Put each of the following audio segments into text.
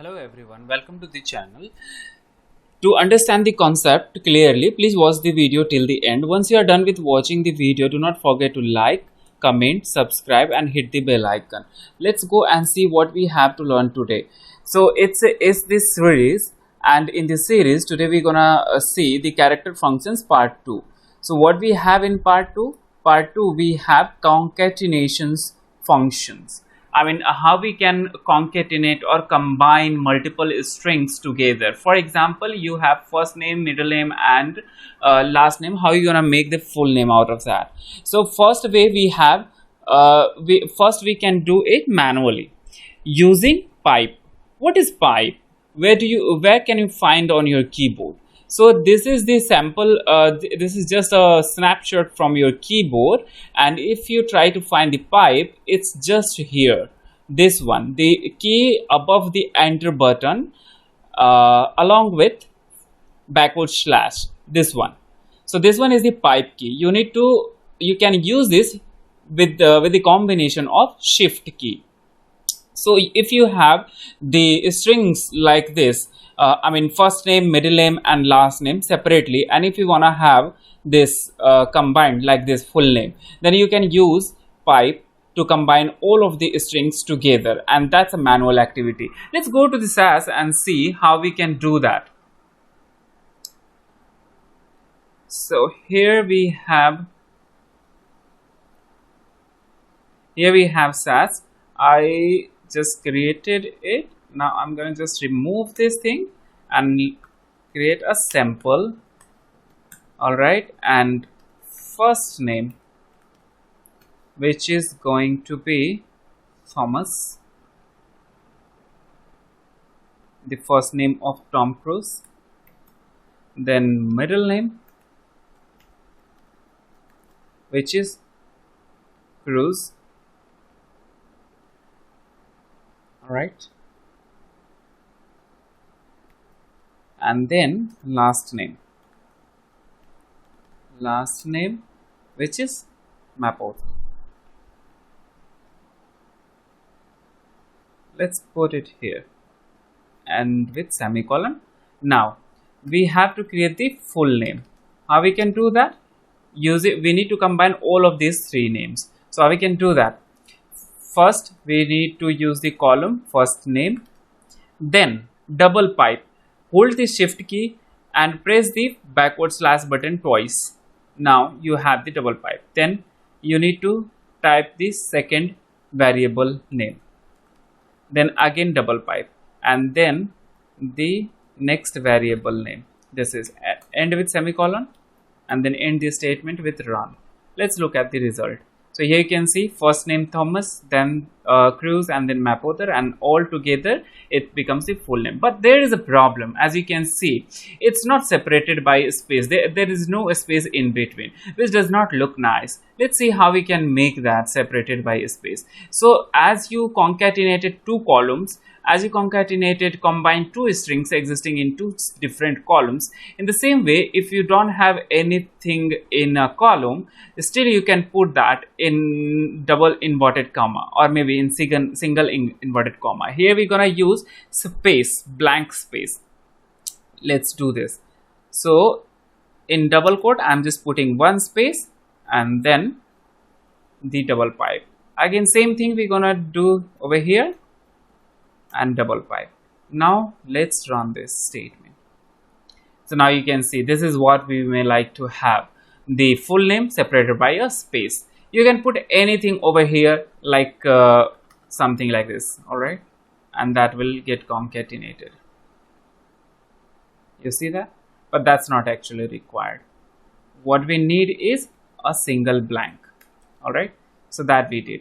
Hello everyone, welcome to the channel. To understand the concept clearly, please watch the video till the end. Once you are done with watching the video, do not forget to like, comment, subscribe and hit the bell icon. Let's go and see what we have to learn today. So it's this series, and in this series today we're gonna see the character functions part 2. So what we have in part 2? Part 2 we have concatenations functions. I mean, how we can concatenate or combine multiple strings together. For example, you have first name, middle name and last name. How are you gonna make the full name out of that? So first way we have, we can do it manually using pipe. What is pipe? Where can you find on your keyboard? So this is the sample, this is just a snapshot from your keyboard, and if you try to find the pipe, it's just here, this one, the key above the enter button, along with backward slash, this one. So this one is the pipe key. You can use this with the combination of shift key. So if you have the strings like this, I mean first name, middle name and last name separately, and if you want to have this combined like this full name, then you can use pipe to combine all of the strings together, and that's a manual activity. Let's go to the SAS and see how we can do that. So here we have SAS. I just created it. Now I'm going to just remove this thing and create a sample. All right, and first name, which is going to be Thomas, the first name of Tom Cruise. Then middle name, which is Cruise. All right, and then last name, which is Mapot. Let's put it here and with semicolon. Now we have to create the full name. How we can do that? We need to combine all of these three names. So how we can do that? First we need to use the column first name, then double pipe. Hold the shift key and press the backward slash button twice. Now you have the double pipe. Then you need to type the second variable name. Then again double pipe, and then the next variable name. This is end with semicolon, and then end the statement with run. Let's look at the result. So here you can see first name Thomas, then Cruise, and then Mapother, and all together it becomes the full name. But there is a problem. As you can see, it's not separated by space. There is no space in between, which does not look nice. Let's see how we can make that separated by space. So as you concatenated two columns, combine two strings existing in two different columns, in the same way, if you don't have anything in a column, still you can put that in double inverted comma, or maybe in single inverted comma. Here we're gonna use space, blank space. Let's do this. So in double quote, I'm just putting one space and then the double pipe. Again, same thing we're gonna do over here, and double pipe. Now let's run this statement. So now you can see this is what we may like to have, the full name separated by a space. You can put anything over here, like something like this. All right, and that will get concatenated. You see that? But that's not actually required. What we need is a single blank. All right, so that we did.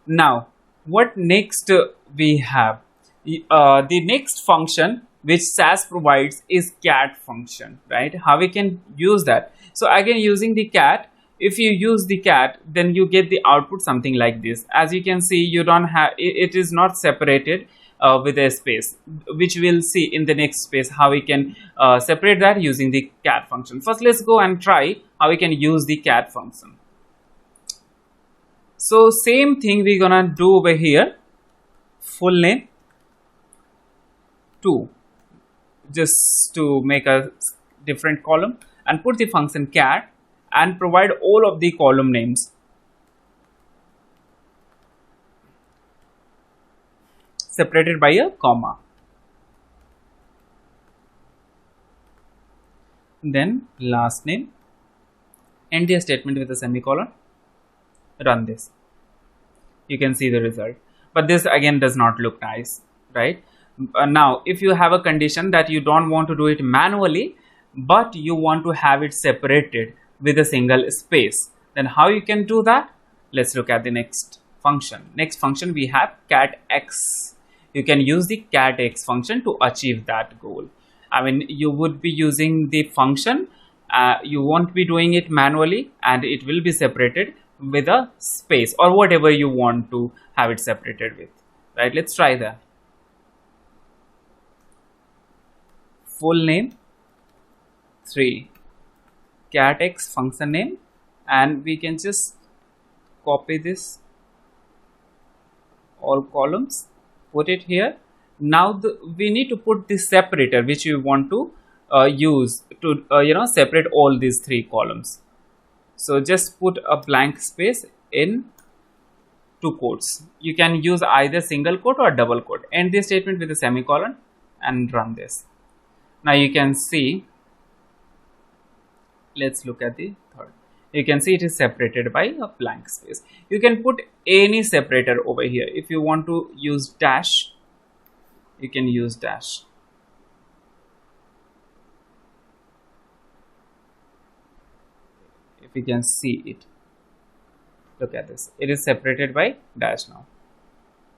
Now what next we have? The next function which SAS provides is cat function, right? How we can use that? So again, using the cat, if you use the cat, then you get the output something like this. As you can see, you don't have it is not separated with a space, which we'll see in the next space how we can separate that using the cat function. First, let's go and try how we can use the cat function. So same thing we're gonna do over here. Full name, 2 just to make a different column, and put the function cat and provide all of the column names separated by a comma. Then last name, end the statement with a semicolon, run this. You can see the result, but this again does not look nice, right? Now if you have a condition that you don't want to do it manually but you want to have it separated with a single space, then how you can do that? Let's look at the next function. Next function we have Catx. You can use the Catx function to achieve that goal. I mean, you would be using the function, you won't be doing it manually, and it will be separated with a space or whatever you want to have it separated with, right? Let's try that. Full name 3, Catx function name, and we can just copy this, all columns, put it here. Now we need to put the separator which we want to use to separate all these 3 columns. So just put a blank space in 2 quotes. You can use either single quote or double quote. End the statement with a semicolon and run this. Now you can see, let's look at the third. You can see it is separated by a blank space. You can put any separator over here. If you want to use dash, you can use dash. If you can see it, look at this, it is separated by dash now.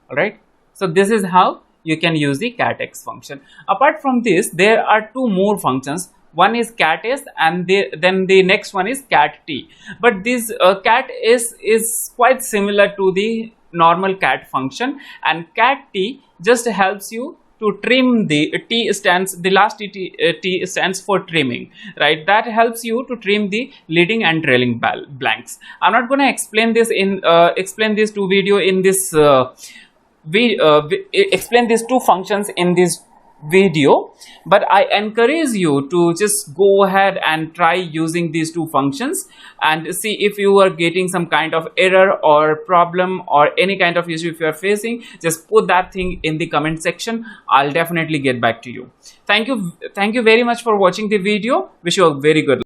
All right, so this is how you can use the Catx function. Apart from this, there are 2 more functions. One is Cat's and then the next one is cat t. But this cat is quite similar to the normal cat function, and cat t just helps you to trim the t stands, the last t stands for trimming, right? That helps you to trim the leading and trailing blanks. I'm not going to explain this in explain these 2 video in this explain these 2 functions in this video, but I encourage you to just go ahead and try using these 2 functions and see if you are getting some kind of error or problem or any kind of issue. If you are facing, just put that thing in the comment section. I'll definitely get back to you. Thank you very much for watching the video. Wish you a very good